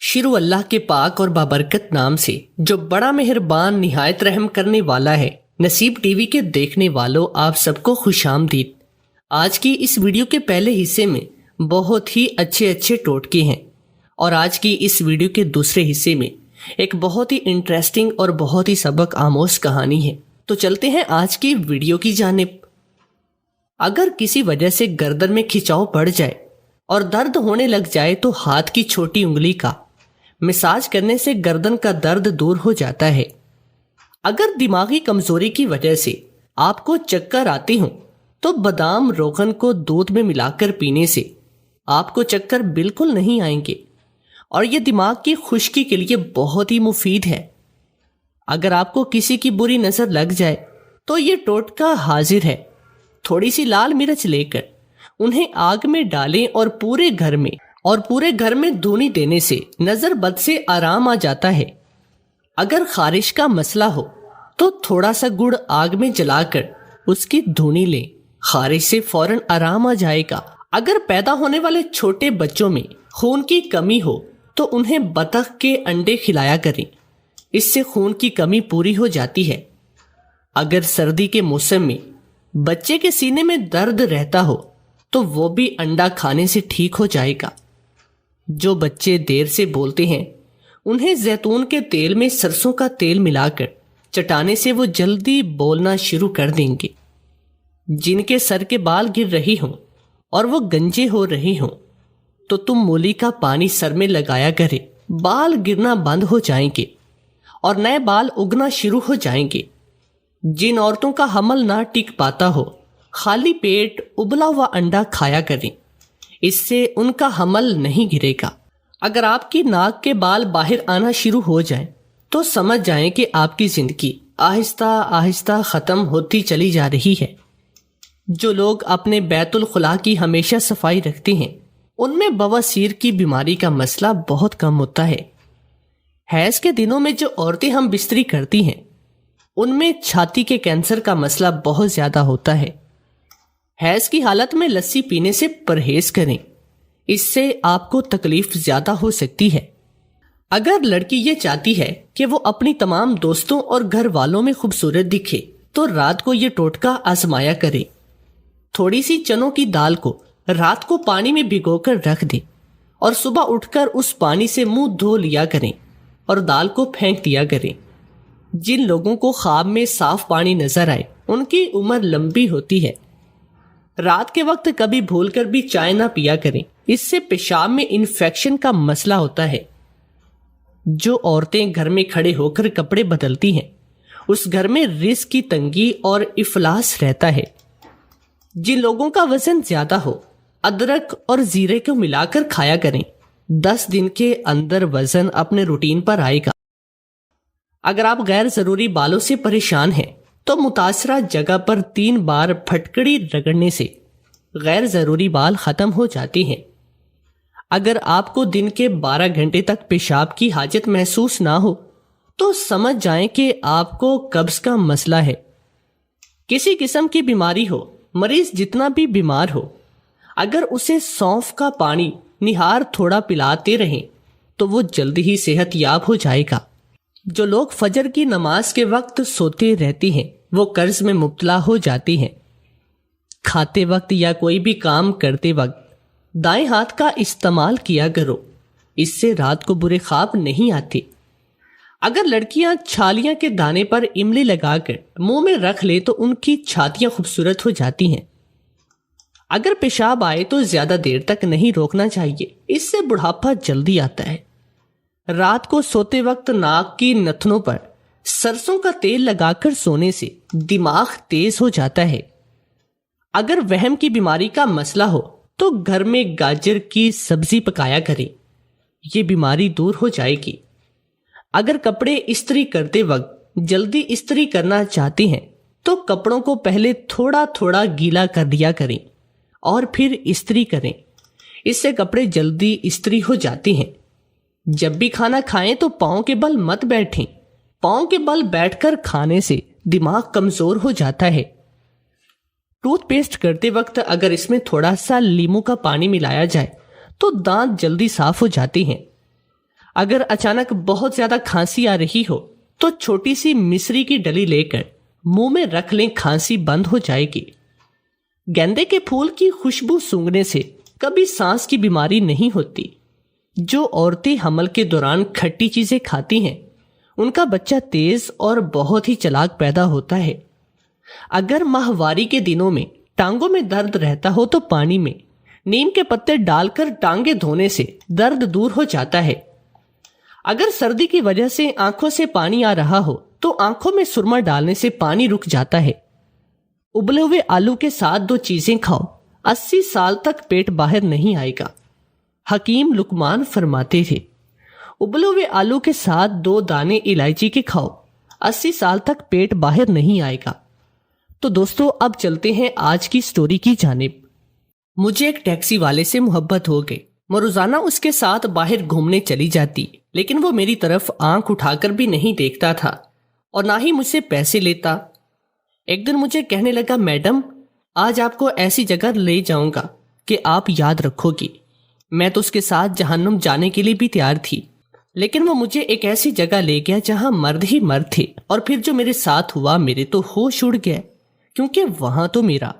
شروع اللہ کے پاک اور بابرکت نام سے جو بڑا مہربان نہایت رحم کرنے والا ہے۔ نصیب ٹی وی کے دیکھنے والوں، آپ سب کو خوش آمدید۔ آج کی اس ویڈیو کے پہلے حصے میں بہت ہی اچھے ٹوٹکے ہیں، اور آج کی اس ویڈیو کے دوسرے حصے میں ایک بہت ہی انٹرسٹنگ اور بہت ہی سبق آموز کہانی ہے۔ تو چلتے ہیں آج کی ویڈیو کی جانب۔ اگر کسی وجہ سے گردن میں کھچاؤ پڑ جائے اور درد ہونے لگ جائے تو ہاتھ کی چھوٹی انگلی کا مساج کرنے سے گردن کا درد دور ہو جاتا ہے۔ اگر دماغی کمزوری کی وجہ سے آپ کو چکر آتے ہوں تو بادام روغن کو دودھ میں ملا کر پینے سے آپ کو چکر بالکل نہیں آئیں گے، اور یہ دماغ کی خشکی کے لیے بہت ہی مفید ہے۔ اگر آپ کو کسی کی بری نظر لگ جائے تو یہ ٹوٹکا حاضر ہے۔ تھوڑی سی لال مرچ لے کر انہیں آگ میں ڈالیں اور پورے گھر میں دھونی دینے سے نظر بد سے آرام آ جاتا ہے۔ اگر خارش کا مسئلہ ہو تو تھوڑا سا گڑ آگ میں جلا کر اس کی دھونی لیں، خارش سے فوراً آرام آ جائے گا۔ اگر پیدا ہونے والے چھوٹے بچوں میں خون کی کمی ہو تو انہیں بطخ کے انڈے کھلایا کریں، اس سے خون کی کمی پوری ہو جاتی ہے۔ اگر سردی کے موسم میں بچے کے سینے میں درد رہتا ہو تو وہ بھی انڈا کھانے سے ٹھیک ہو جائے گا۔ جو بچے دیر سے بولتے ہیں انہیں زیتون کے تیل میں سرسوں کا تیل ملا کر چٹانے سے وہ جلدی بولنا شروع کر دیں گے۔ جن کے سر کے بال گر رہی ہوں اور وہ گنجے ہو رہی ہوں تو تم مولی کا پانی سر میں لگایا کرے، بال گرنا بند ہو جائیں گے اور نئے بال اگنا شروع ہو جائیں گے۔ جن عورتوں کا حمل نہ ٹک پاتا ہو خالی پیٹ ابلا ہوا انڈا کھایا کریں، اس سے ان کا حمل نہیں گرے گا۔ اگر آپ کی ناک کے بال باہر آنا شروع ہو جائیں تو سمجھ جائیں کہ آپ کی زندگی آہستہ آہستہ ختم ہوتی چلی جا رہی ہے۔ جو لوگ اپنے بیت الخلاء کی ہمیشہ صفائی رکھتے ہیں ان میں بواسیر کی بیماری کا مسئلہ بہت کم ہوتا ہے۔ حیض کے دنوں میں جو عورتیں ہم بستری کرتی ہیں ان میں چھاتی کے کینسر کا مسئلہ بہت زیادہ ہوتا ہے۔ حیض کی حالت میں لسی پینے سے پرہیز کریں، اس سے آپ کو تکلیف زیادہ ہو سکتی ہے۔ اگر لڑکی یہ چاہتی ہے کہ وہ اپنی تمام دوستوں اور گھر والوں میں خوبصورت دکھے تو رات کو یہ ٹوٹکا آزمایا کرے۔ تھوڑی سی چنوں کی دال کو رات کو پانی میں بھگو کر رکھ دیں اور صبح اٹھ کر اس پانی سے منہ دھو لیا کریں اور دال کو پھینک دیا کریں۔ جن لوگوں کو خواب میں صاف پانی نظر آئے ان کی عمر لمبی ہوتی ہے۔ رات کے وقت کبھی بھول کر بھی چائے نہ پیا کریں، اس سے پیشاب میں انفیکشن کا مسئلہ ہوتا ہے۔ جو عورتیں گھر میں کھڑے ہو کر کپڑے بدلتی ہیں اس گھر میں رزق کی تنگی اور افلاس رہتا ہے۔ جن لوگوں کا وزن زیادہ ہو ادرک اور زیرے کو ملا کر کھایا کریں، 10 دن کے اندر وزن اپنے روٹین پر آئے گا۔ اگر آپ غیر ضروری بالوں سے پریشان ہیں تو متاثرہ جگہ پر 3 بار پھٹکڑی رگڑنے سے غیر ضروری بال ختم ہو جاتے ہیں۔ اگر آپ کو دن کے 12 گھنٹے تک پیشاب کی حاجت محسوس نہ ہو تو سمجھ جائیں کہ آپ کو قبض کا مسئلہ ہے۔ کسی قسم کی بیماری ہو، مریض جتنا بھی بیمار ہو، اگر اسے سونف کا پانی نہار تھوڑا پلاتے رہیں تو وہ جلدی ہی صحت یاب ہو جائے گا۔ جو لوگ فجر کی نماز کے وقت سوتے رہتے ہیں وہ قرض میں مبتلا ہو جاتی ہیں۔ کھاتے وقت یا کوئی بھی کام کرتے وقت دائیں ہاتھ کا استعمال کیا کرو، اس سے رات کو برے خواب نہیں آتے۔ اگر لڑکیاں چھالیاں کے دانے پر املی لگا کر منہ میں رکھ لے تو ان کی چھاتیاں خوبصورت ہو جاتی ہیں۔ اگر پیشاب آئے تو زیادہ دیر تک نہیں روکنا چاہیے، اس سے بڑھاپا جلدی آتا ہے۔ رات کو سوتے وقت ناک کی نتنوں پر سرسوں کا تیل لگا کر سونے سے دماغ تیز ہو جاتا ہے۔ اگر وہم کی بیماری کا مسئلہ ہو تو گھر میں گاجر کی سبزی پکایا کریں، یہ بیماری دور ہو جائے گی۔ اگر کپڑے استری کرتے وقت جلدی استری کرنا چاہتے ہیں تو کپڑوں کو پہلے تھوڑا تھوڑا گیلا کر دیا کریں اور پھر استری کریں، اس سے کپڑے جلدی استری ہو جاتے ہیں۔ جب بھی کھانا کھائیں تو پاؤں کے بل مت بیٹھیں، پاؤں کے بل بیٹھ کر کھانے سے دماغ کمزور ہو جاتا ہے۔ ٹوتھ پیسٹ کرتے وقت اگر اس میں تھوڑا سا لیموں کا پانی ملایا جائے تو دانت جلدی صاف ہو جاتے ہیں۔ اگر اچانک بہت زیادہ کھانسی آ رہی ہو تو چھوٹی سی مصری کی ڈلی لے کر منہ میں رکھ لیں، کھانسی بند ہو جائے گی۔ گیندے کے پھول کی خوشبو سونگھنے سے کبھی سانس کی بیماری نہیں ہوتی۔ جو عورتیں حمل کے دوران کھٹی چیزیں کھاتی ہیں ان کا بچہ تیز اور بہت ہی چلاک پیدا ہوتا ہے۔ اگر ماہواری کے دنوں میں ٹانگوں میں درد رہتا ہو تو پانی میں نیم کے پتے ڈال کر ٹانگیں دھونے سے درد دور ہو جاتا ہے۔ اگر سردی کی وجہ سے آنکھوں سے پانی آ رہا ہو تو آنکھوں میں سرما ڈالنے سے پانی رک جاتا ہے۔ ابلے ہوئے آلو کے ساتھ 2 چیزیں کھاؤ، 80 سال تک پیٹ باہر نہیں آئے گا۔ حکیم لقمان فرماتے تھے، ابلے ہوئے آلو کے ساتھ 2 دانے الائچی کے کھاؤ، 80 سال تک پیٹ باہر نہیں آئے گا۔ تو دوستو اب چلتے ہیں آج کی سٹوری کی جانب۔ مجھے ایک ٹیکسی والے سے محبت ہو گئی۔ میں روزانہ اس کے ساتھ باہر گھومنے چلی جاتی، لیکن وہ میری طرف آنکھ اٹھا کر بھی نہیں دیکھتا تھا اور نہ ہی مجھ سے پیسے لیتا۔ ایک دن مجھے کہنے لگا، میڈم آج آپ کو ایسی جگہ لے جاؤں گا کہ آپ یاد رکھو گی۔ میں تو اس کے ساتھ جہنم جانے کے لیے بھی تیار تھی، لیکن وہ مجھے ایک ایسی جگہ لے گیا جہاں مرد ہی مرد تھے، اور پھر جو میرے ساتھ ہوا میرے تو ہوش اڑ گئے، کیونکہ وہاں تو میرا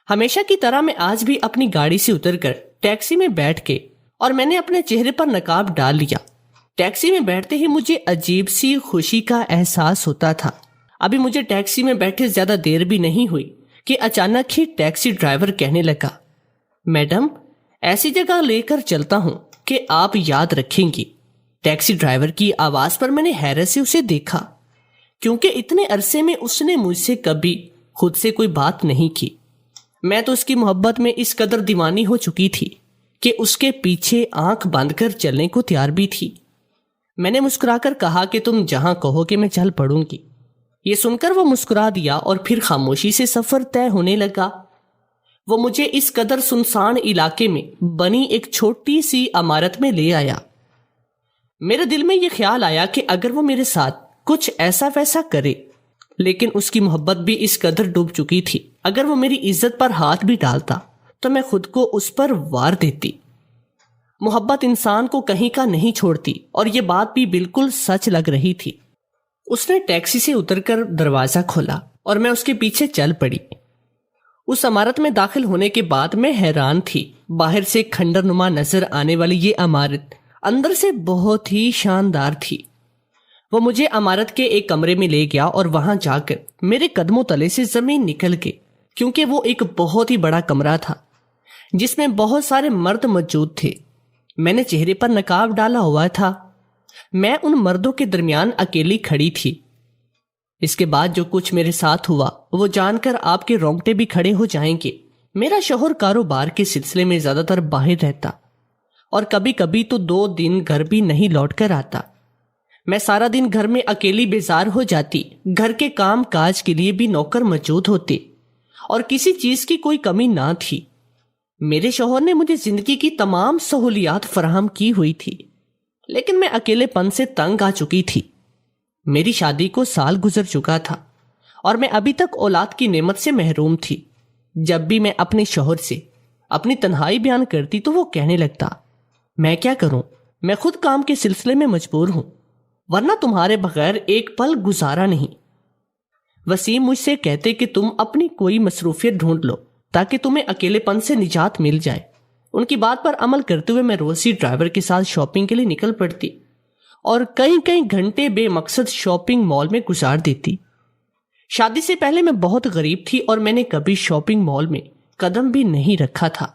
ہمیشہ کی طرح میں آج بھی اپنی گاڑی سے اتر کر ٹیکسی میں بیٹھ کے اور میں نے اپنے چہرے پر نقاب ڈال لیا۔ ٹیکسی میں بیٹھتے ہی مجھے عجیب سی خوشی کا احساس ہوتا تھا۔ ابھی مجھے ٹیکسی میں بیٹھے زیادہ دیر بھی نہیں ہوئی کہ اچانک ہی ٹیکسی ڈرائیور کہنے لگا، میڈم ایسی جگہ لے کر چلتا ہوں کہ آپ یاد رکھیں گی۔ ٹیکسی ڈرائیور کی آواز پر میں نے حیرت سے اسے دیکھا، کیونکہ اتنے عرصے میں اس نے مجھ سے کبھی خود سے کوئی بات نہیں کی۔ میں تو اس کی محبت میں اس قدر دیوانی ہو چکی تھی کہ اس کے پیچھے آنکھ بند کر چلنے کو تیار بھی تھی۔ میں نے مسکرا کر کہا کہ تم جہاں کہو کہ میں چل پڑوں گی۔ یہ سن کر وہ مسکرا دیا اور پھر خاموشی سے سفر طے ہونے لگا۔ وہ مجھے اس قدر سنسان علاقے میں بنی ایک چھوٹی سی عمارت میں لے آیا۔ میرے دل میں یہ خیال آیا کہ اگر وہ میرے ساتھ کچھ ایسا ویسا کرے، لیکن اس کی محبت بھی اس قدر ڈوب چکی تھی، اگر وہ میری عزت پر ہاتھ بھی ڈالتا تو میں خود کو اس پر وار دیتی۔ محبت انسان کو کہیں کا نہیں چھوڑتی، اور یہ بات بھی بالکل سچ لگ رہی تھی۔ اس نے ٹیکسی سے اتر کر دروازہ کھولا اور میں اس کے پیچھے چل پڑی۔ اس عمارت میں داخل ہونے کے بعد میں حیران تھی۔ باہر سے کھنڈر نما نظر آنے والی یہ عمارت اندر سے بہت ہی شاندار تھی۔ وہ مجھے عمارت کے ایک کمرے میں لے گیا اور وہاں جا کر میرے قدموں تلے سے زمین نکل گئی، کیونکہ وہ ایک بہت ہی بڑا کمرہ تھا جس میں بہت سارے مرد موجود تھے۔ میں نے چہرے پر نقاب ڈالا ہوا تھا۔ میں ان مردوں کے درمیان اکیلی کھڑی تھی۔ اس کے بعد جو کچھ میرے ساتھ ہوا وہ جان کر آپ کے رونگٹے بھی کھڑے ہو جائیں گے۔ میرا شوہر کاروبار کے سلسلے میں زیادہ تر باہر رہتا اور کبھی کبھی تو 2 دن گھر بھی نہیں لوٹ کر آتا۔ میں سارا دن گھر میں اکیلی بیزار ہو جاتی۔ گھر کے کام کاج کے لیے بھی نوکر موجود ہوتے اور کسی چیز کی کوئی کمی نہ تھی۔ میرے شوہر نے مجھے زندگی کی تمام سہولیات فراہم کی ہوئی تھی، لیکن میں اکیلے پن سے تنگ آ چکی تھی۔ میری شادی کو سال گزر چکا تھا اور میں ابھی تک اولاد کی نعمت سے محروم تھی۔ جب بھی میں اپنے شوہر سے اپنی تنہائی بیان کرتی تو وہ کہنے لگتا، میں کیا کروں، میں خود کام کے سلسلے میں مجبور ہوں، ورنہ تمہارے بغیر ایک پل گزارا نہیں۔ وسیم مجھ سے کہتے کہ تم اپنی کوئی مصروفیت ڈھونڈ لو تاکہ تمہیں اکیلے پن سے نجات مل جائے۔ ان کی بات پر عمل کرتے ہوئے میں روز ہی ڈرائیور کے ساتھ شاپنگ کے لیے نکل پڑتی اور کئی گھنٹے بے مقصد شاپنگ مال میں گزار دیتی۔ شادی سے پہلے میں بہت غریب تھی اور میں نے کبھی شاپنگ مال میں قدم بھی نہیں رکھا تھا۔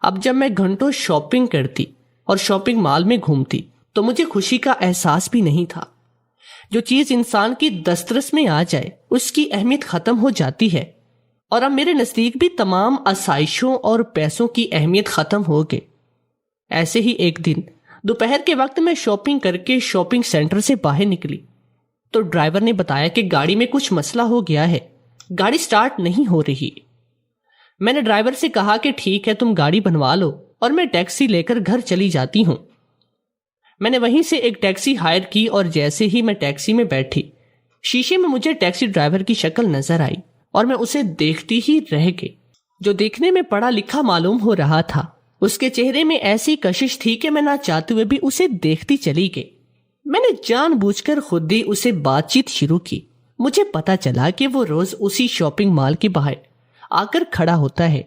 اب جب میں گھنٹوں شاپنگ کرتی اور شاپنگ مال میں گھومتی تو مجھے خوشی کا احساس بھی نہیں تھا۔ جو چیز انسان کی دسترس میں آ جائے اس کی اہمیت ختم ہو جاتی ہے، اور اب میرے نزدیک بھی تمام آسائشوں اور پیسوں کی اہمیت ختم ہو گئی۔ ایسے ہی ایک دن دوپہر کے وقت میں شاپنگ کر کے شاپنگ سینٹر سے باہر نکلی تو ڈرائیور نے بتایا کہ گاڑی میں کچھ مسئلہ ہو گیا ہے، گاڑی سٹارٹ نہیں ہو رہی۔ میں نے ڈرائیور سے کہا کہ ٹھیک ہے، تم گاڑی بنوا لو اور میں ٹیکسی لے کر گھر چلی جاتی ہوں۔ میں نے وہیں سے ایک ٹیکسی ہائر کی اور جیسے ہی میں ٹیکسی میں بیٹھی، شیشے میں مجھے ٹیکسی ڈرائیور کی شکل نظر آئی اور میں اسے دیکھتی ہی رہ گئی۔ جو دیکھنے میں پڑھا لکھا معلوم ہو رہا تھا اس کے چہرے میں ایسی کشش تھی کہ میں نہ چاہتے ہوئے بھی اسے دیکھتی چلی گئی۔ میں نے جان بوجھ کر خود ہی اسے بات چیت شروع کی۔ مجھے پتا چلا کہ وہ روز اسی شاپنگ مال کے باہر آ کر کھڑا ہوتا ہے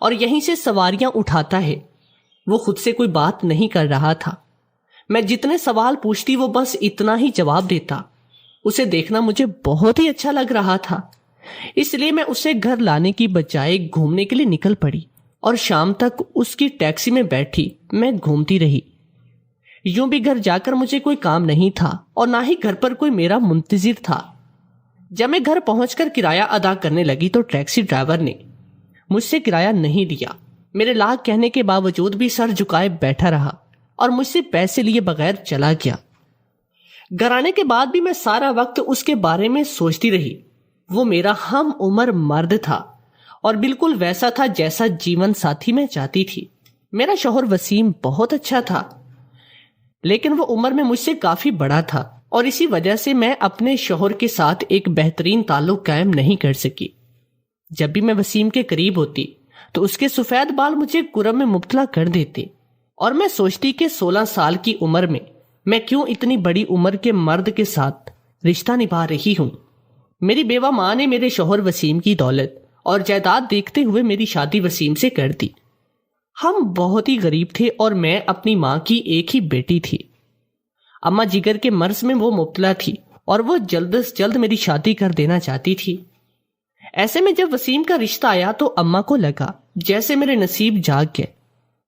اور یہیں سے سواریاں اٹھاتا ہے۔ وہ خود سے کوئی بات نہیں کر رہا تھا۔ میں جتنے سوال پوچھتی وہ بس اتنا ہی جواب دیتا۔ اسے دیکھنا مجھے بہت ہی اچھا لگ رہا تھا، اس لیے میں اسے گھر لانے کی بجائے گھومنے کے لیے نکل پڑی اور شام تک اس کی ٹیکسی میں بیٹھی میں گھومتی رہی۔ یوں بھی گھر جا کر مجھے کوئی کام نہیں تھا اور نہ ہی گھر پر کوئی میرا منتظر تھا۔ جب میں گھر پہنچ کر کرایہ ادا کرنے لگی تو ٹیکسی ڈرائیور نے مجھ سے کرایہ نہیں لیا۔ میرے لاکھ کہنے کے باوجود بھی سر جھکائے بیٹھا رہا اور مجھ سے پیسے لیے بغیر چلا گیا۔ گھر آنے کے بعد بھی میں سارا وقت اس کے بارے میں سوچتی رہی۔ وہ میرا ہم عمر مرد تھا اور بالکل ویسا تھا جیسا جیون ساتھی میں چاہتی تھی۔ میرا شوہر وسیم بہت اچھا تھا، لیکن وہ عمر میں مجھ سے کافی بڑا تھا اور اسی وجہ سے میں اپنے شوہر کے ساتھ ایک بہترین تعلق قائم نہیں کر سکی۔ جب بھی میں وسیم کے قریب ہوتی تو اس کے سفید بال مجھے کرم میں مبتلا کر دیتے اور میں سوچتی کہ 16 سال کی عمر میں کیوں اتنی بڑی عمر کے مرد کے ساتھ رشتہ نبھا رہی ہوں۔ میری بیوہ ماں نے میرے شوہر وسیم کی دولت اور جائیداد دیکھتے ہوئے میری شادی وسیم سے کر دی۔ ہم بہت ہی غریب تھے اور میں اپنی ماں کی ایک ہی بیٹی تھی۔ اماں جگر کے مرض میں وہ مبتلا تھی اور وہ جلد از جلد میری شادی کر دینا چاہتی تھی۔ ایسے میں جب وسیم کا رشتہ آیا تو اماں کو لگا جیسے میرے نصیب جاگ گئے۔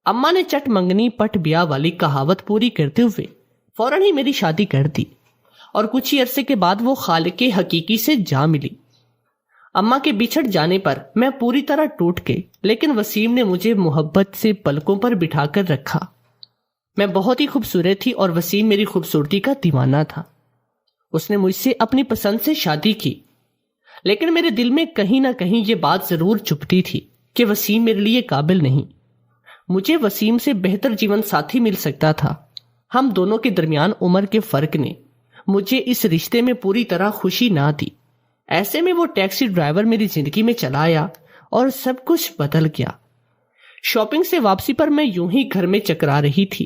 اماں نے چٹ منگنی پٹ بیاہ والی کہاوت پوری کرتے ہوئے فوراً ہی میری شادی کر دی اور کچھ ہی عرصے کے بعد وہ خالق حقیقی سے جا ملی۔ اماں کے بچھڑ جانے پر میں پوری طرح ٹوٹ گئی، لیکن وسیم نے مجھے محبت سے پلکوں پر بٹھا کر رکھا۔ میں بہت ہی خوبصورت تھی اور وسیم میری خوبصورتی کا دیوانہ تھا۔ اس نے مجھ سے اپنی پسند سے شادی کی، لیکن میرے دل میں کہیں نہ کہیں یہ بات ضرور چھپتی تھی کہ وسیم میرے لیے قابل نہیں۔ مجھے وسیم سے بہتر جیون ساتھی مل سکتا تھا۔ ہم دونوں کے درمیان عمر کے فرق نے مجھے اس رشتے میں پوری طرح خوشی نہ دی۔ ایسے میں وہ ٹیکسی ڈرائیور میری زندگی میں چلا آیا اور سب کچھ بدل گیا۔ شاپنگ سے واپسی پر میں یوں ہی گھر میں چکرا رہی تھی۔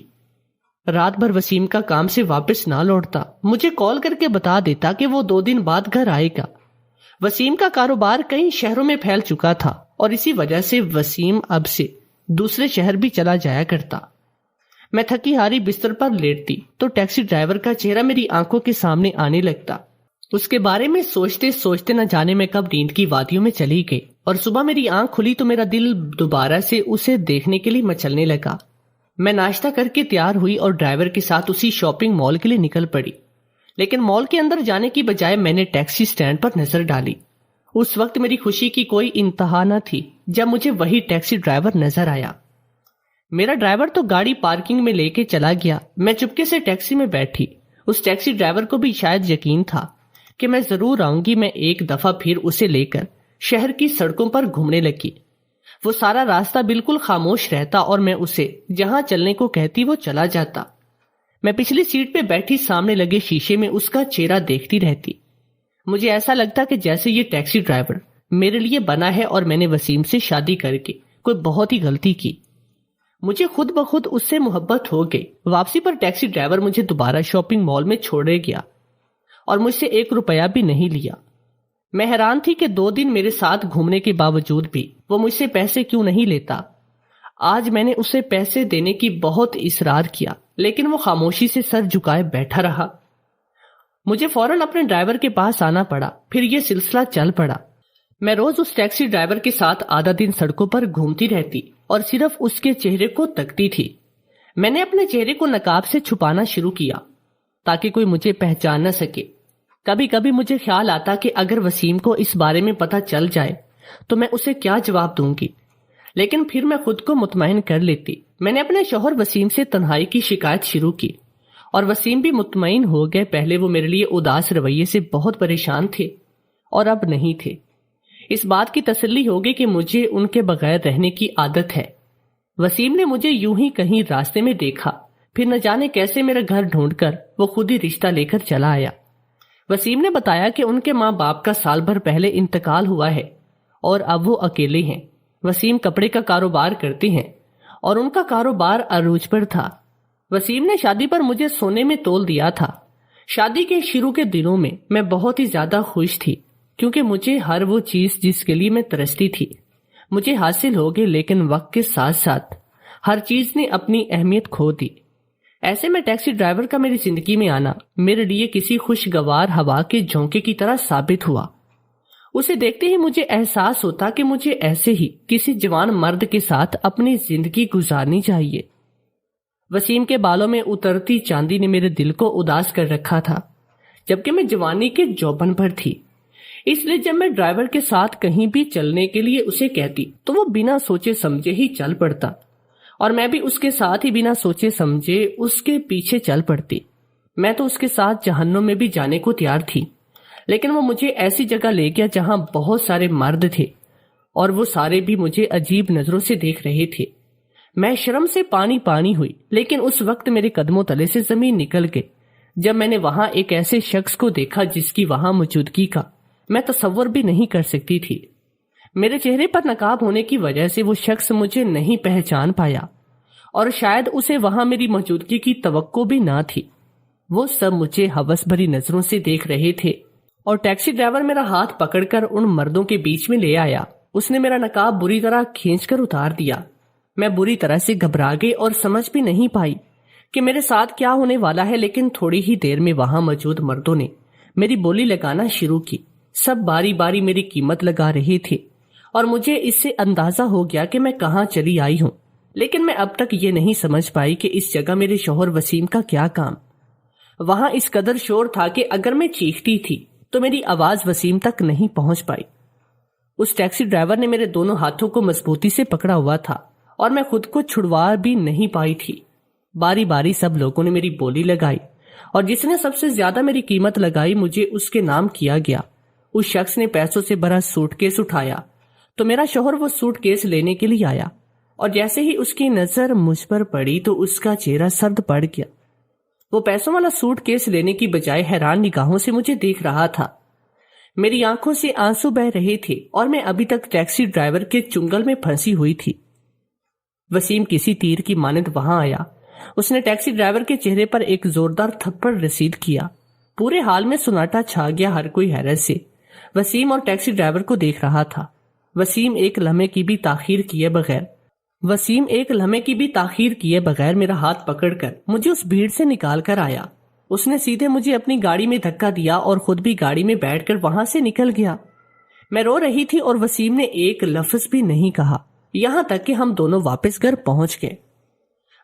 رات بھر وسیم کا کام سے واپس نہ لوٹتا مجھے کال کر کے بتا دیتا کہ وہ 2 دن بعد گھر آئے گا۔ وسیم کا کاروبار کئی شہروں میں پھیل چکا تھا اور اسی وجہ سے وسیم اب سے دوسرے شہر بھی چلا جایا کرتا۔ میں تھکی ہاری بستر پر لیٹتی تو ٹیکسی ڈرائیور کا چہرہ میری آنکھوں کے سامنے آنے لگتا۔ اس کے بارے میں سوچتے سوچتے نہ جانے میں کب نیند کی وادیوں میں چلی گئی اور صبح میری آنکھ کھلی تو میرا دل دوبارہ سے اسے دیکھنے کے لیے مچلنے لگا۔ میں ناشتہ کر کے تیار ہوئی اور ڈرائیور کے ساتھ اسی شاپنگ مال کے لیے نکل پڑی، لیکن مال کے اندر جانے کی بجائے میں نے ٹیکسی سٹینڈ پر نظر ڈالی۔ اس وقت میری خوشی کی کوئی انتہا نہ تھی جب مجھے وہی ٹیکسی ڈرائیور نظر آیا۔ میرا ڈرائیور تو گاڑی پارکنگ میں لے کے چلا گیا۔ میں چپکے سے ٹیکسی میں بیٹھی۔ اس ٹیکسی ڈرائیور کو بھی شاید یقین تھا کہ میں ضرور آؤں گی۔ میں ایک دفعہ پھر اسے لے کر شہر کی سڑکوں پر گھومنے لگی۔ وہ سارا راستہ بالکل خاموش رہتا اور میں اسے جہاں چلنے کو کہتی وہ چلا جاتا۔ میں پچھلی سیٹ پہ بیٹھی سامنے لگے شیشے میں اس کا چہرہ دیکھتی رہتی۔ مجھے ایسا لگتا کہ جیسے یہ ٹیکسی ڈرائیور میرے لیے بنا ہے اور میں نے وسیم سے شادی کر کے کوئی بہت ہی غلطی کی۔ مجھے خود بخود اس سے محبت ہو گئی۔ واپسی پر ٹیکسی ڈرائیور مجھے دوبارہ شاپنگ مال میں چھوڑے گیا اور مجھ سے 1 روپیہ بھی نہیں لیا۔ میں حیران تھی کہ 2 دن میرے ساتھ گھومنے کے باوجود بھی وہ مجھ سے پیسے کیوں نہیں لیتا۔ آج میں نے اسے پیسے دینے کی بہت اصرار کیا، لیکن وہ خاموشی سے سر جھکائے بیٹھا رہا۔ مجھے فوراً اپنے ڈرائیور کے پاس آنا پڑا۔ پھر یہ سلسلہ چل پڑا۔ میں روز اس ٹیکسی ڈرائیور کے ساتھ آدھا دن سڑکوں پر گھومتی رہتی اور صرف اس کے چہرے کو تکتی تھی۔ میں نے اپنے چہرے کو نقاب سے چھپانا شروع کیا تاکہ کوئی مجھے پہچان نہ سکے۔ کبھی کبھی مجھے خیال آتا کہ اگر وسیم کو اس بارے میں پتہ چل جائے تو میں اسے کیا جواب دوں گی، لیکن پھر میں خود کو مطمئن کر لیتی۔ میں نے اپنے شوہر وسیم سے تنہائی کی شکایت شروع کی اور وسیم بھی مطمئن ہو گئے۔ پہلے وہ میرے لیے اداس رویے سے بہت پریشان تھے اور اب نہیں تھے۔ اس بات کی تسلی ہو گئی کہ مجھے ان کے بغیر رہنے کی عادت ہے۔ وسیم نے مجھے یوں ہی کہیں راستے میں دیکھا، پھر نہ جانے کیسے میرا گھر ڈھونڈ کر وہ خود ہی رشتہ لے کر چلا آیا۔ وسیم نے بتایا کہ ان کے ماں باپ کا سال بھر پہلے انتقال ہوا ہے اور اب وہ اکیلے ہیں۔ وسیم کپڑے کا کاروبار کرتے ہیں اور ان کا کاروبار عروج پر تھا۔ وسیم نے شادی پر مجھے سونے میں تول دیا تھا۔ شادی کے شروع کے دنوں میں بہت ہی زیادہ خوش تھی، کیونکہ مجھے ہر وہ چیز جس کے لیے میں ترستی تھی مجھے حاصل ہو گئی، لیکن وقت کے ساتھ ساتھ ہر چیز نے اپنی اہمیت کھو دی۔ ایسے میں ٹیکسی ڈرائیور کا میری زندگی میں آنا میرے لیے کسی خوشگوار ہوا کے جھونکے کی طرح ثابت ہوا۔ اسے دیکھتے ہی مجھے احساس ہوتا کہ مجھے ایسے ہی کسی جوان مرد کے ساتھ اپنی زندگی گزارنی چاہیے۔ وسیم کے بالوں میں اترتی چاندی نے میرے دل کو اداس کر رکھا تھا، جبکہ میں جوانی کے جوبن پر تھی۔ اس لیے جب میں ڈرائیور کے ساتھ کہیں بھی چلنے کے لیے اسے کہتی تو وہ بنا سوچے سمجھے ہی چل پڑتا، اور میں بھی اس کے ساتھ ہی بنا سوچے سمجھے اس کے پیچھے چل پڑتی۔ میں تو اس کے ساتھ جہنم میں بھی جانے کو تیار تھی، لیکن وہ مجھے ایسی جگہ لے گیا جہاں بہت سارے مرد تھے، اور وہ سارے بھی مجھے عجیب نظروں سے دیکھ رہے تھے۔ میں شرم سے پانی ہوئی، لیکن اس وقت میرے قدموں تلے سے زمین نکل گئی جب میں نے وہاں ایک ایسے شخص کو دیکھا جس کی وہاں موجودگی کا میں تصور بھی نہیں کر سکتی تھی۔ میرے چہرے پر نقاب ہونے کی وجہ سے وہ شخص مجھے نہیں پہچان پایا، اور شاید اسے وہاں میری موجودگی کی توقع بھی نہ تھی۔ وہ سب مجھے ہوس بھری نظروں سے دیکھ رہے تھے، اور ٹیکسی ڈرائیور میرا ہاتھ پکڑ کر ان مردوں کے بیچ میں لے آیا۔ اس نے میرا نقاب بری طرح کھینچ کر اتار دیا۔ میں بری طرح سے گھبرا گئی اور سمجھ بھی نہیں پائی کہ میرے ساتھ کیا ہونے والا ہے، لیکن تھوڑی ہی دیر میں وہاں موجود مردوں نے میری بولی لگانا شروع کی۔ سب باری باری میری قیمت لگا رہے تھے، اور مجھے اس سے اندازہ ہو گیا کہ میں کہاں چلی آئی ہوں، لیکن میں اب تک یہ نہیں سمجھ پائی کہ اس جگہ میرے شوہر وسیم کا کیا کام۔ وہاں اس قدر شور تھا کہ اگر میں چیختی تھی تو میری آواز وسیم تک نہیں پہنچ پائی۔ اس ٹیکسی ڈرائیور نے میرے دونوں ہاتھوں کو مضبوطی سے پکڑا ہوا تھا، اور میں خود کو چھڑوا بھی نہیں پائی تھی۔ باری باری سب لوگوں نے میری بولی لگائی، اور جس نے سب سے زیادہ میری قیمت لگائی مجھے اس کے نام کیا گیا۔ اس شخص نے پیسوں سے بھرا سوٹ کیس اٹھایا تو میرا شوہر وہ سوٹ کیس لینے کے لیے آیا، اور جیسے ہی اس کی نظر مجھ پر پڑی تو اس کا چہرہ سرد پڑ گیا۔ وہ پیسوں والا سوٹ کیس لینے کی بجائے حیران نگاہوں سے مجھے دیکھ رہا تھا۔ میری آنکھوں سے آنسو بہ رہے تھے، اور میں ابھی تک ٹیکسی ڈرائیور کے چنگل میں پھنسی ہوئی تھی۔ وسیم کسی تیر کی مانند وہاں آیا۔ اس نے ٹیکسی ڈرائیور کے چہرے پر ایک زوردار تھپڑ رسید کیا۔ پورے حال میں سناٹا چھا گیا، ہر کوئی حیرت سے وسیم اور ٹیکسی ڈرائیور کو دیکھ رہا تھا۔ وسیم ایک لمحے کی بھی تاخیر کیے بغیر میرا ہاتھ پکڑ کر مجھے اس بھیڑ سے نکال کر آیا۔ اس نے سیدھے مجھے اپنی گاڑی میں دھکا دیا اور خود بھی گاڑی میں بیٹھ کر وہاں سے نکل گیا۔ میں رو رہی تھی اور وسیم نے ایک لفظ بھی نہیں کہا، یہاں تک کہ ہم دونوں واپس گھر پہنچ گئے۔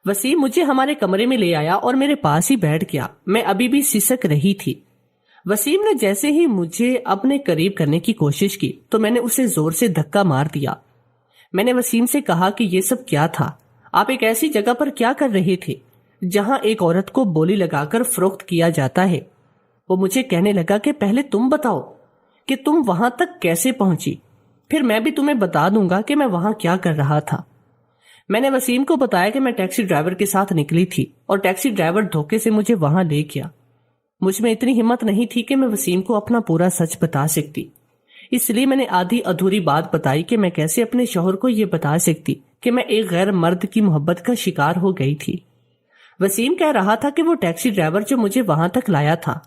وسیم مجھے ہمارے کمرے میں لے آیا اور میرے پاس ہی بیٹھ گیا۔ میں ابھی بھی سسک رہی تھی۔ وسیم نے جیسے ہی مجھے اپنے قریب کرنے کی کوشش کی تو میں نے اسے زور سے دھکا مار دیا۔ میں نے وسیم سے کہا کہ یہ سب کیا تھا؟ آپ ایک ایسی جگہ پر کیا کر رہے تھے جہاں ایک عورت کو بولی لگا کر فروخت کیا جاتا ہے؟ وہ مجھے کہنے لگا کہ پہلے تم بتاؤ کہ تم وہاں تک کیسے پہنچی، پھر میں بھی تمہیں بتا دوں گا کہ میں وہاں کیا کر رہا تھا۔ میں نے وسیم کو بتایا کہ میں ٹیکسی ڈرائیور کے ساتھ نکلی تھی اور ٹیکسی ڈرائیور دھوکے سے مجھے وہاں لے گیا۔ مجھ میں اتنی ہمت نہیں تھی کہ میں وسیم کو اپنا پورا سچ بتا سکتی، اس لیے میں نے آدھی ادھوری بات بتائی کہ میں کیسے اپنے شوہر کو یہ بتا سکتی کہ میں ایک غیر مرد کی محبت کا شکار ہو گئی تھی۔ وسیم کہہ رہا تھا کہ وہ ٹیکسی ڈرائیور جو مجھے وہاں تک لایا تھا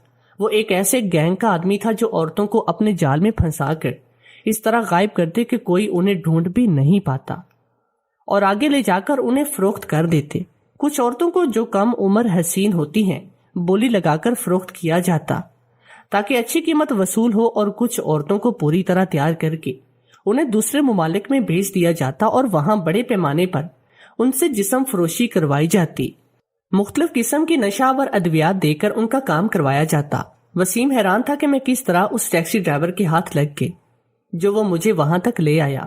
وہ ایک ایسے گینگ کا آدمی تھا جو عورتوں کو اپنے جال میں پھنسا کر اس طرح غائب کرتے کہ کوئی انہیں ڈھونڈ بھی نہیں پاتا، اور آگے لے جا کر انہیں فروخت کر دیتے۔ کچھ عورتوں کو جو کم عمر حسین ہوتی ہیں بولی لگا کر فروخت کیا جاتا تاکہ اچھی قیمت وصول ہو، اور کچھ عورتوں کو پوری طرح تیار کر کے انہیں دوسرے ممالک میں بھیج دیا جاتا اور وہاں بڑے پیمانے پر ان سے جسم فروشی کروائی جاتی۔ مختلف قسم کی نشہ اور ادویات دے کر ان کا کام کروایا جاتا۔ وسیم حیران تھا کہ میں کس طرح اس ٹیکسی ڈرائیور کے ہاتھ لگ گئے جو وہ مجھے وہاں تک لے آیا۔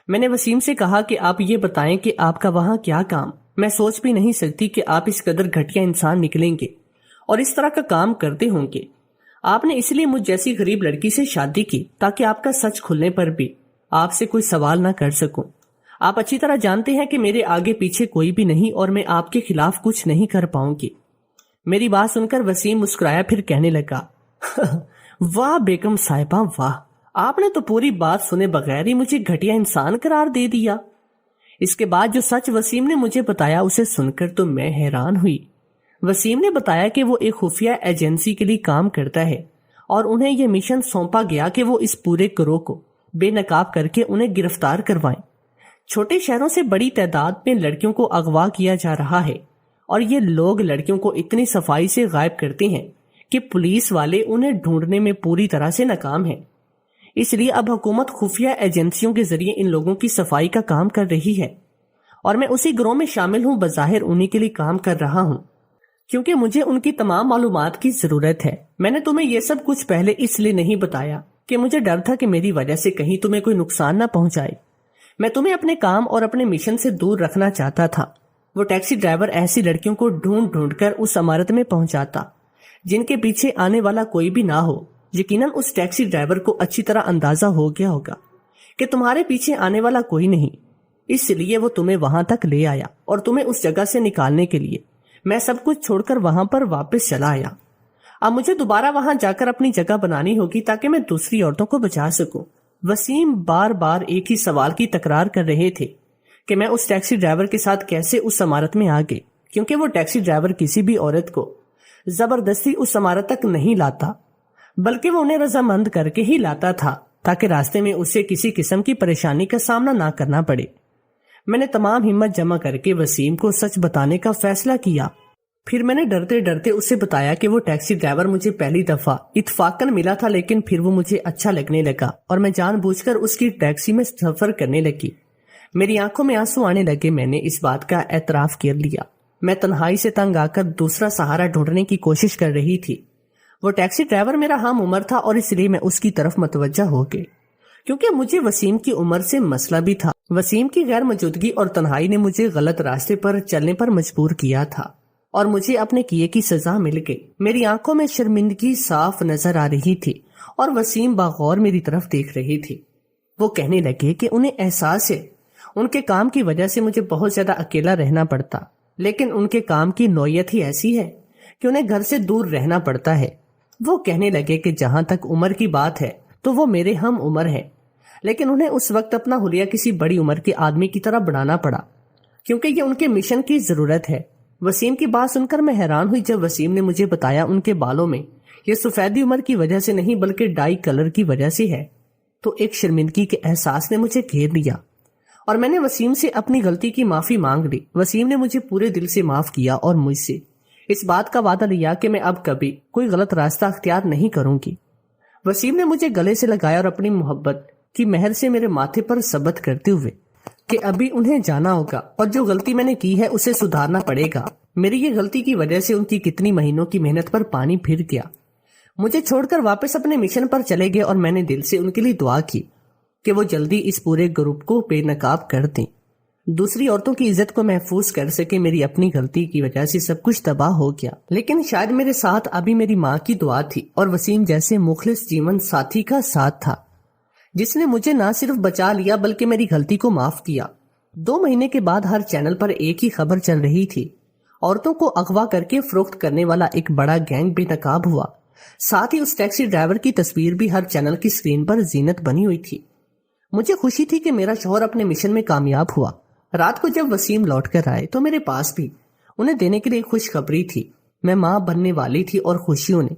میں نے وسیم سے کہا کہ آپ یہ بتائیں کہ آپ کا وہاں کیا کام؟ میں سوچ بھی نہیں سکتی کہ آپ اس قدر گھٹیا انسان نکلیں گے اور اس طرح کا کام کرتے ہوں گے۔ آپ نے اس لیے مجھ جیسی غریب لڑکی سے شادی کی تاکہ آپ کا سچ کھلنے پر بھی آپ سے کوئی سوال نہ کر سکوں۔ آپ اچھی طرح جانتے ہیں کہ میرے آگے پیچھے کوئی بھی نہیں اور میں آپ کے خلاف کچھ نہیں کر پاؤں گی۔ میری بات سن کر وسیم مسکرایا، پھر کہنے لگا واہ بیگم صاحبہ واہ، آپ نے تو پوری بات سنے بغیر ہی مجھے گھٹیا انسان قرار دے دیا۔ اس کے بعد جو سچ وسیم نے مجھے بتایا اسے سن کر تو میں حیران ہوئی۔ وسیم نے بتایا کہ وہ ایک خفیہ ایجنسی کے لیے کام کرتا ہے اور انہیں یہ مشن سونپا گیا کہ وہ اس پورے گروہ کو بے نقاب کر کے انہیں گرفتار کروائیں۔ چھوٹے شہروں سے بڑی تعداد میں لڑکیوں کو اغوا کیا جا رہا ہے اور یہ لوگ لڑکیوں کو اتنی صفائی سے غائب کرتے ہیں کہ پولیس والے انہیں ڈھونڈنے میں پوری طرح سے ناکام ہیں۔ اس لیے اب حکومت خفیہ ایجنسیوں کے ذریعے ان لوگوں کی صفائی کا کام کر رہی ہے اور میں اسی گروہ میں شامل ہوں، بظاہر انہی کے لیے کام کر رہا ہوں کیونکہ مجھے ان کی تمام معلومات کی ضرورت ہے۔ میں نے تمہیں یہ سب کچھ پہلے اس لیے نہیں بتایا کہ مجھے ڈر تھا کہ میری وجہ سے کہیں تمہیں کوئی نقصان نہ پہنچائے۔ میں تمہیں اپنے کام اور اپنے مشن سے دور رکھنا چاہتا تھا۔ وہ ٹیکسی ڈرائیور ایسی لڑکیوں کو ڈھونڈ ڈھونڈ کر اس عمارت میں پہنچاتا جن کے پیچھے آنے والا کوئی بھی نہ ہو۔ یقیناً اس ٹیکسی ڈرائیور کو اچھی طرح اندازہ ہو گیا ہوگا کہ تمہارے پیچھے آنے والا کوئی نہیں، اس لیے وہ تمہیں وہاں تک لے آیا اور تمہیں اس جگہ سے نکالنے کے لیے میں سب کچھ چھوڑ کر وہاں پر واپس چلا آیا۔ اب مجھے دوبارہ وہاں جا کر اپنی جگہ بنانی ہوگی تاکہ میں دوسری عورتوں کو بچا سکوں۔ وسیم بار بار ایک ہی سوال کی تکرار کر رہے تھے کہ میں اس ٹیکسی ڈرائیور کے ساتھ کیسے اس عمارت میں آ گئی، کیونکہ وہ ٹیکسی ڈرائیور کسی بھی عورت کو زبردستی اس عمارت تک نہیں لاتا بلکہ وہ انہیں رضامند کر کے ہی لاتا تھا تاکہ راستے میں اسے کسی قسم کی پریشانی کا سامنا نہ کرنا پڑے۔ میں نے تمام ہمت جمع کر کے وسیم کو سچ بتانے کا فیصلہ کیا۔ پھر میں نے ڈرتے ڈرتے اسے بتایا کہ وہ ٹیکسی ڈرائیور مجھے پہلی دفعہ اتفاقاً ملا تھا، لیکن پھر وہ مجھے اچھا لگنے لگا اور میں جان بوجھ کر اس کی ٹیکسی میں سفر کرنے لگی۔ میری آنکھوں میں آنسو آنے لگے۔ میں نے اس بات کا اعتراف کر لیا۔ میں تنہائی سے تنگ آ کر دوسرا سہارا ڈھونڈنے کی کوشش کر رہی تھی۔ وہ ٹیکسی ڈرائیور میرا ہم عمر تھا اور اس لیے میں اس کی طرف متوجہ ہو گئی کیونکہ مجھے وسیم کی عمر سے مسئلہ بھی تھا۔ وسیم کی غیر موجودگی اور تنہائی نے مجھے غلط راستے پر چلنے پر مجبور کیا تھا اور مجھے اپنے کیے کی سزا مل گئی۔ میری آنکھوں میں شرمندگی صاف نظر آ رہی تھی اور وسیم باغور میری طرف دیکھ رہی تھی۔ وہ کہنے لگے کہ انہیں احساس ہے ان کے کام کی وجہ سے مجھے بہت زیادہ اکیلا رہنا پڑتا، لیکن ان کے کام کی نوعیت ہی ایسی ہے کہ انہیں گھر سے دور رہنا پڑتا ہے۔ وہ کہنے لگے کہ جہاں تک عمر کی بات ہے تو وہ میرے ہم عمر ہیں، لیکن انہیں اس وقت اپنا حلیہ کسی بڑی عمر کے آدمی کی طرح بنانا پڑا کیونکہ یہ ان کے مشن کی ضرورت ہے۔ وسیم کی بات سن کر میں حیران ہوئی جب وسیم نے مجھے بتایا ان کے بالوں میں یہ سفیدی عمر کی وجہ سے نہیں بلکہ ڈائی کلر کی وجہ سے ہے، تو ایک شرمندگی کے احساس نے مجھے گھیر لیا اور میں نے وسیم سے اپنی غلطی کی معافی مانگ لی۔ وسیم نے مجھے پورے دل سے معاف کیا اور مجھ سے اس بات کا وعدہ لیا کہ میں اب کبھی کوئی غلط راستہ اختیار نہیں کروں گی۔ وسیم نے مجھے گلے سے لگایا اور اپنی محبت کی مہر سے میرے ماتھے پر ثبت کرتے ہوئے کہ ابھی انہیں جانا ہوگا اور جو غلطی میں نے کی ہے اسے سدھارنا پڑے گا۔ میری یہ غلطی کی وجہ سے ان کی کتنی مہینوں کی محنت پر پانی پھر گیا۔ مجھے چھوڑ کر واپس اپنے مشن پر چلے گئے اور میں نے دل سے ان کے لیے دعا کی کہ وہ جلدی اس پورے گروپ کو بے نقاب کر دیں، دوسری عورتوں کی عزت کو محفوظ کر سکے۔ میری اپنی غلطی کی وجہ سے سب کچھ تباہ ہو گیا، لیکن شاید میرے ساتھ ابھی میری ماں کی دعا تھی اور وسیم جیسے مخلص جیون ساتھی کا ساتھ تھا جس نے مجھے نہ صرف بچا لیا بلکہ میری غلطی کو معاف کیا۔ 2 مہینے کے بعد ہر چینل پر ایک ہی خبر چل رہی تھی، عورتوں کو اغوا کر کے فروخت کرنے والا ایک بڑا گینگ بے نقاب ہوا۔ ساتھ ہی اس ٹیکسی ڈرائیور کی تصویر بھی ہر چینل کی سکرین پر زینت بنی ہوئی تھی۔ مجھے خوشی تھی کہ میرا شوہر اپنے مشن میں کامیاب ہوا۔ رات کو جب وسیم لوٹ کر آئے تو میرے پاس بھی انہیں دینے کے لیے خوشخبری تھی۔ میں ماں بننے والی تھی اور خوشیوں نے